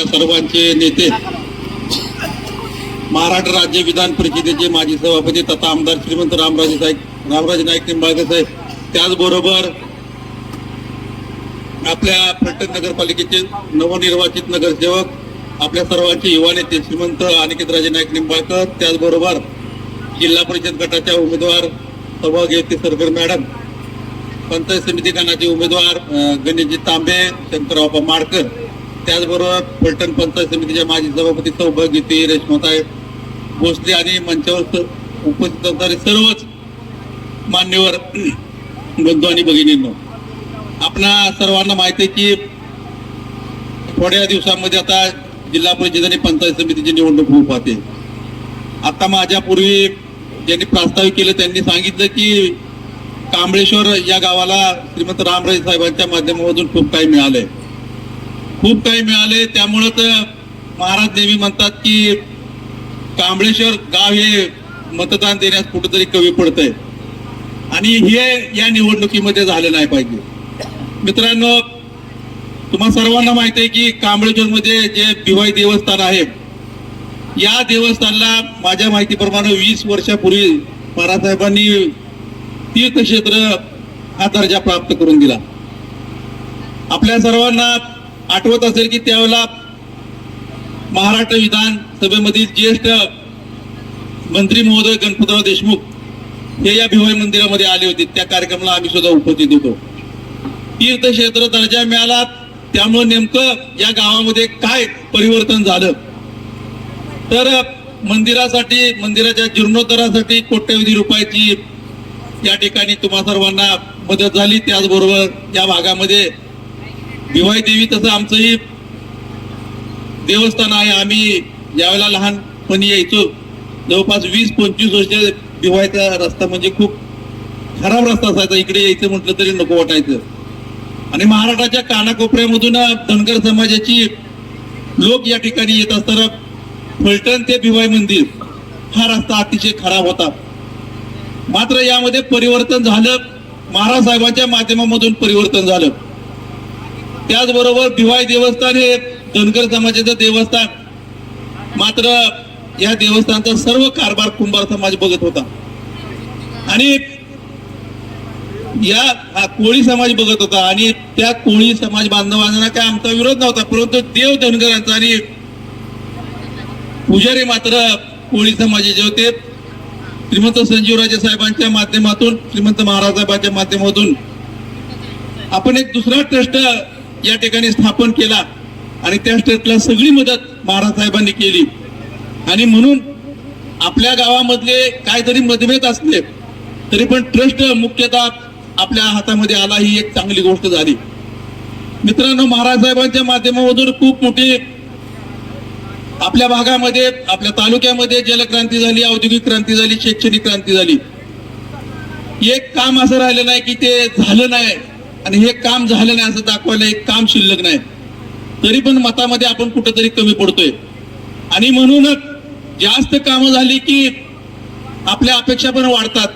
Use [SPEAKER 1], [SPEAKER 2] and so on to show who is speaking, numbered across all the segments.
[SPEAKER 1] सर्वांचे नेते, महाराष्ट्र राज्य विधान परिषदेचे माजी सभापती तथा आमदार श्रीमंत रामराजे नाईक निंबाळकर साहेब, त्याचबरोबर आपल्या फलटण नगरपालिकेचे नवनिर्वाचित नगरसेवक, आपल्या सर्वांचे युवा नेते श्रीमंत अनिकेतराजे नाईक निंबाळकर, त्याचबरोबर जिल्हा परिषद गटाच्या उमेदवार सौभाग्यवती सरगर मॅडम, पंचायत समिती गणाचे उमेदवार गणेशजी तांबे, शंकरराव माडकर, त्याचबरोबर फलटण पंचायत समितीच्या माजी सभापती सौभाग्यवती रेश्माताई भोसले आणि मंचावर उपस्थित असणारे सर्वच मान्यवर बंधू आणि भगिनींनो, आपणा सर्वांना माहिती आहे की थोड्या दिवसांमध्ये आता जिल्हा परिषद आणि पंचायत समितीची निवडणूक होऊ पाहते. आता माझ्यापूर्वी ज्यांनी प्रास्ताविक केलं त्यांनी सांगितलं की कांबळेश्वर या गावाला श्रीमंत रामराजे साहेबांच्या माध्यमातून खूप काही मिळालंय, खूप काही मिळाले. त्यामुळं तर महाराज नेहमी म्हणतात की कांबळेश्वर गाव हे मतदान देण्यास कुठेतरी कमी पडतंय आणि हे या निवडणुकीमध्ये झालं नाही पाहिजे. मित्रांनो, तुम्हा सर्वांना माहिती आहे की कांबळेश्वर मध्ये जे भिवाई देवस्थान आहे, या देवस्थानला माझ्या माहितीप्रमाणे 20 वर्षापूर्वी बाळासाहेबांनी तीर्थक्षेत्र हा दर्जा प्राप्त करून दिला. आपल्या सर्वांना आठवत असेल की त्यावेळेला महाराष्ट्र विधानसभेमधील ज्येष्ठ मंत्री महोदय गणपतराव देशमुख हे या भिवाई मंदिरामध्ये आले होते. त्या कार्यक्रमाला आम्ही सुद्धा उपस्थित होतो. तीर्थक्षेत्र दर्जा मिळाला, त्यामुळे नेमकं या गावामध्ये काय परिवर्तन झालं तर मंदिरासाठी, मंदिराच्या जीर्णोद्धारासाठी कोट्यवधी रुपयाची या ठिकाणी तुम्हा सर्वांना मदत झाली. त्याचबरोबर या भागामध्ये भिवाई देवी तसं आमचंही देवस्थान आहे. आम्ही ज्यावेळेला लहानपणी यायचो, जवळपास 20-25 वर्ष भिवाईचा रस्ता म्हणजे खूप खराब रस्ता असायचा, इकडे यायचं म्हटलं तरी नको वाटायचं. आणि महाराष्ट्राच्या कानाकोपऱ्यामधून धनगर समाजाची लोक या ठिकाणी येत असताना फलटण ते भिवाई मंदिर हा रस्ता अतिशय खराब होता. मात्र यामध्ये परिवर्तन झालं, महाराज साहेबांच्या माध्यमामधून परिवर्तन झालं. त्याचबरोबर भिवाई देवस्थान हे धनगर समाजाचं देवस्थान, मात्र या देवस्थानचा सर्व कारभार कुंभार समाज बघत होता आणि या कोळी समाज बघत होता. आणि त्या कोळी समाज बांधवांना काय आमचा विरोध नव्हता, परंतु देव धनगरांचा आणि पुजारी मात्र कोळी समाजाचे होते. श्रीमंत संजीवराजे साहेबांच्या माध्यमातून, श्रीमंत महाराज साहेबांच्या माध्यमातून आपण एक दुसरा ट्रस्ट या ठिकाणी स्थापन केला आणि त्या ट्रस्टला सगळी मदत महाराज साहेबांनी केली. आणि म्हणून आपल्या गावामधले काहीतरी मतभेद असले तरी पण ट्रस्ट मुख्यतः आपल्या हातामध्ये आला, ही एक चांगली गोष्ट झाली. मित्रांनो, महाराज साहेबांच्या माध्यमामधून खूप मोठी आपल्या भागामध्ये, आपल्या तालुक्यामध्ये जलक्रांती झाली, औद्योगिक क्रांती झाली, शैक्षणिक क्रांती झाली. एक काम असं राहिलं नाही की ते झालं नाही आणि हे काम झालं नाही असं दाखवायला एक काम शिल्लक नाही. तरी पण मतामध्ये आपण कुठेतरी कमी पडतोय आणि म्हणूनच जास्त कामं झाली की आपल्या अपेक्षा पण वाढतात.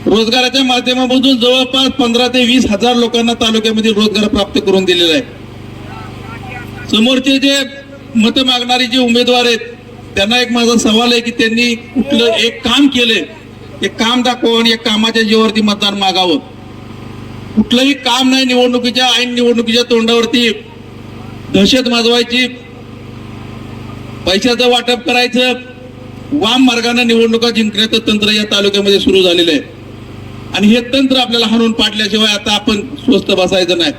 [SPEAKER 1] रोजगाराच्या माध्यमामधून जवळपास 15 ते 20 हजार लोकांना तालुक्यामध्ये रोजगार प्राप्त करून दिलेला आहे. समोरचे जे मत मागणारे जे उमेदवार आहेत त्यांना एक माझा सवाल आहे की त्यांनी कुठलं एक काम केलंय, एक काम दाखवावं आणि एक कामाच्या जीवावरती मतदान मागावं. कुठलंही काम नाही, निवडणुकीच्या ऐन निवडणुकीच्या तोंडावरती दहशत माजवायची, पैशाचं वाटप करायचं, वाम मार्गाने निवडणुका जिंकण्याचं तंत्र या तालुक्यामध्ये सुरू झालेलं आहे. आणि हे तंत्र आपल्याला हाणून पाडल्याशिवाय आता आपण स्वस्थ बसायचं नाही.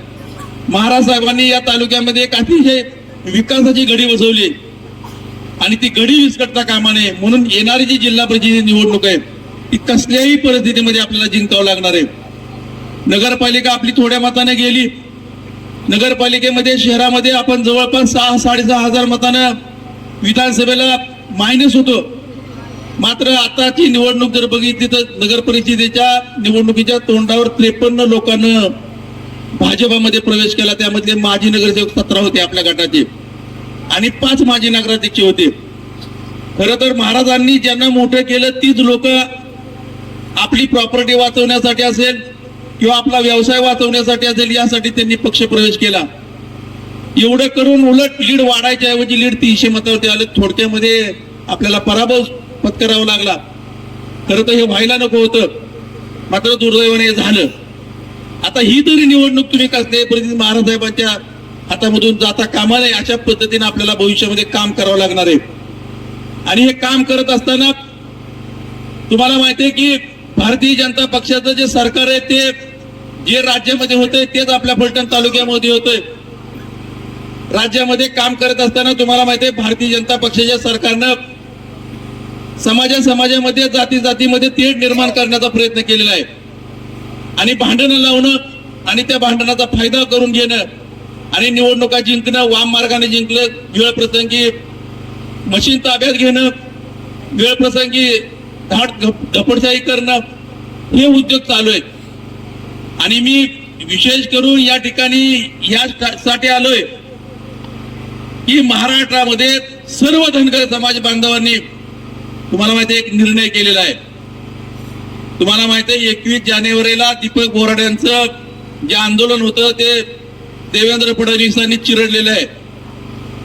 [SPEAKER 1] महाराज साहेबांनी या तालुक्यामध्ये एक अतिशय विकासाची घडी बसवली आणि ती घडी विस्कटता कामा नये. म्हणून येणारी जी जिल्हा परिषद निवडणूक आहे ती कसल्याही परिस्थितीमध्ये आपल्याला जिंकावं लागणार आहे. नगरपालिका आपली थोड्या मताने गेली, नगरपालिकेमध्ये शहरामध्ये आपण जवळपास 6-6.5 हजार मतानं विधानसभेला मायनस होतो. मात्र आताची निवडणूक जर बघितली तर नगर परिषदेच्या निवडणुकीच्या तोंडावर 53 लोकांना भाजपामध्ये प्रवेश केला. त्यामध्ये माजी नगरसेवक 17 होते आपल्या गटाचे आणि 5 माजी नगराध्यक्ष होते. खरं तर महाराजांनी ज्यांना मोठं केलं तीच लोक आपली प्रॉपर्टी वाचवण्यासाठी असेल किंवा आपला व्यवसाय वाचवण्यासाठी असेल, यासाठी त्यांनी पक्षप्रवेश केला. एवढं करून उलट लीड वाढायच्या ऐवजी लीड 300 मतावरती आले. थोडक्यामध्ये आपल्याला पराभव पत्करावा लागला. खरं तर हे व्हायला नको होतं, मात्र दुर्दैवाने हे झालं. आता ही तरी निवडणूक तुम्ही कसल्याही परिस्थितीत महाराज साहेबांच्या हातामधून जाता कामा नये, अशा पद्धतीने आपल्याला भविष्यामध्ये काम करावं लागणार आहे. आणि हे काम करत असताना तुम्हाला माहिती आहे की भारतीय जनता पक्षाचं जे सरकार आहे ते जे राज्यामध्ये होतंय तेच आपल्या फलटण तालुक्यामध्ये होतंय. राज्यामध्ये काम करत असताना तुम्हाला माहिती आहे भारतीय जनता पक्षाच्या सरकारनं समाजामध्ये जातीमध्ये तेढ निर्माण करण्याचा प्रयत्न केलेला आहे. आणि भांडणं लावणं आणि त्या भांडणाचा फायदा करून घेणं आणि निवडणुका जिंकणं, वाम मार्गाने जिंकलं, वेळ प्रसंगी मशीन ताब्यात घेणं, वेळ प्रसंगी धाड धपडशाही करणं, हे उद्योग चालू आहेत. आणि मी विशेष करून या ठिकाणी यासाठी आलोय की महाराष्ट्रामध्ये सर्व धनगर समाज बांधवांनी तुम्हाला माहिती एक निर्णय केलेला आहे. तुम्हाला माहिती आहे 21 जानेवारीला दीपक बोराडे यांचं जे आंदोलन होतं ते देवेंद्र फडणवीसांनी चिरडलेलं आहे.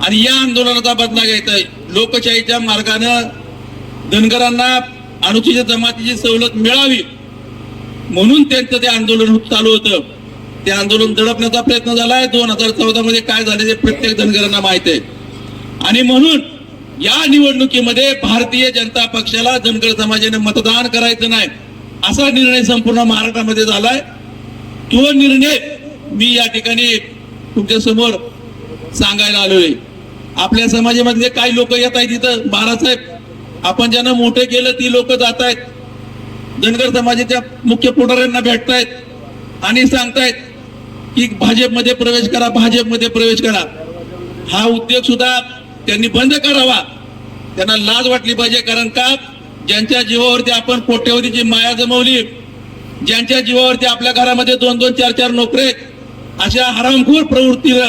[SPEAKER 1] आणि या आंदोलनाचा बदला घ्यायचा आहे. लोकशाहीच्या मार्गानं धनगरांना अनुसूचित जमातीची सवलत मिळावी म्हणून त्यांचं ते आंदोलन चालू होतं. ते आंदोलन दडपण्याचा प्रयत्न झालाय. 2014 मध्ये काय झाले ते प्रत्येक धनगरांना माहित आहे. आणि म्हणून या निवडणुकीमध्ये भारतीय जनता पक्षाला धनगर समाजाने मतदान करायचं नाही असा निर्णय संपूर्ण महाराष्ट्रामध्ये झालाय. तो निर्णय मी या ठिकाणी तुमच्या समोर सांगायला आलोय. आपल्या समाजामधले काही लोक येत आहेत तिथं. बाळासाहेब, आपण ज्यांना मोठे केलं ती लोक जात आहेत, धनगर समाजाच्या मुख्य पुढाऱ्यांना भेटतायत आणि सांगतायत की भाजपमध्ये प्रवेश करा, भाजपमध्ये प्रवेश करा. हा उद्योग सुद्धा त्यांनी बंद करावा. त्यांना लाज वाटली पाहिजे. कारण का ज्यांच्या जीवावरती आपण कोट्यवधीची माया जमवली, ज्यांच्या जीवावरती आपल्या घरामध्ये 2-2, 4-4 नोकरे, अशा हरामखोर प्रवृत्तीला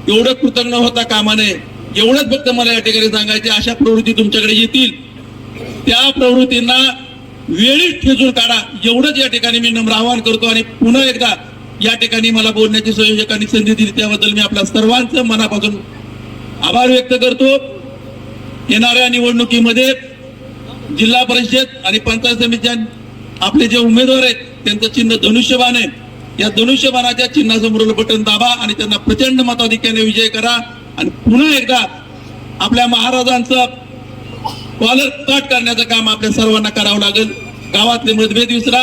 [SPEAKER 1] एवढं कृतज्ञ होता कामा नये. एवढंच फक्त मला या ठिकाणी सांगायचे. अशा प्रवृत्ती तुमच्याकडे येतील, त्या प्रवृत्तींना वेळीच ठेचून काढा, एवढंच या ठिकाणी मी नम्र आवाहन करतो. आणि पुन्हा एकदा या ठिकाणी मला बोलण्याची संयोजकांनी संधी दिली त्याबद्दल मी आपल्या सर्वांचं मनापासून आभार व्यक्त करतो. येणाऱ्या निवडणुकीमध्ये जिल्हा परिषद आणि पंचायत समितीच्या आपले जे उमेदवार आहेत त्यांचं चिन्ह धनुष्यबाण आहे. या धनुष्यबाणाच्या चिन्हासमोर बटन दाबा आणि त्यांना प्रचंड मताधिक्याने विजय करा. आणि पुन्हा एकदा आपल्या महाराजांचं कॉलर कट करण्याचं काम आपल्या सर्वांना करावं लागेल. गावातले मतभेद विसरा.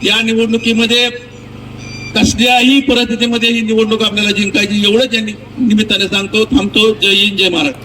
[SPEAKER 1] या निवडणुकीमध्ये कसल्याही परिस्थितीमध्ये ही निवडणूक आपल्याला जिंकायची, एवढंच या निमित्ताने सांगतो. थांबतो. जय हिंद, जय महाराष्ट्र.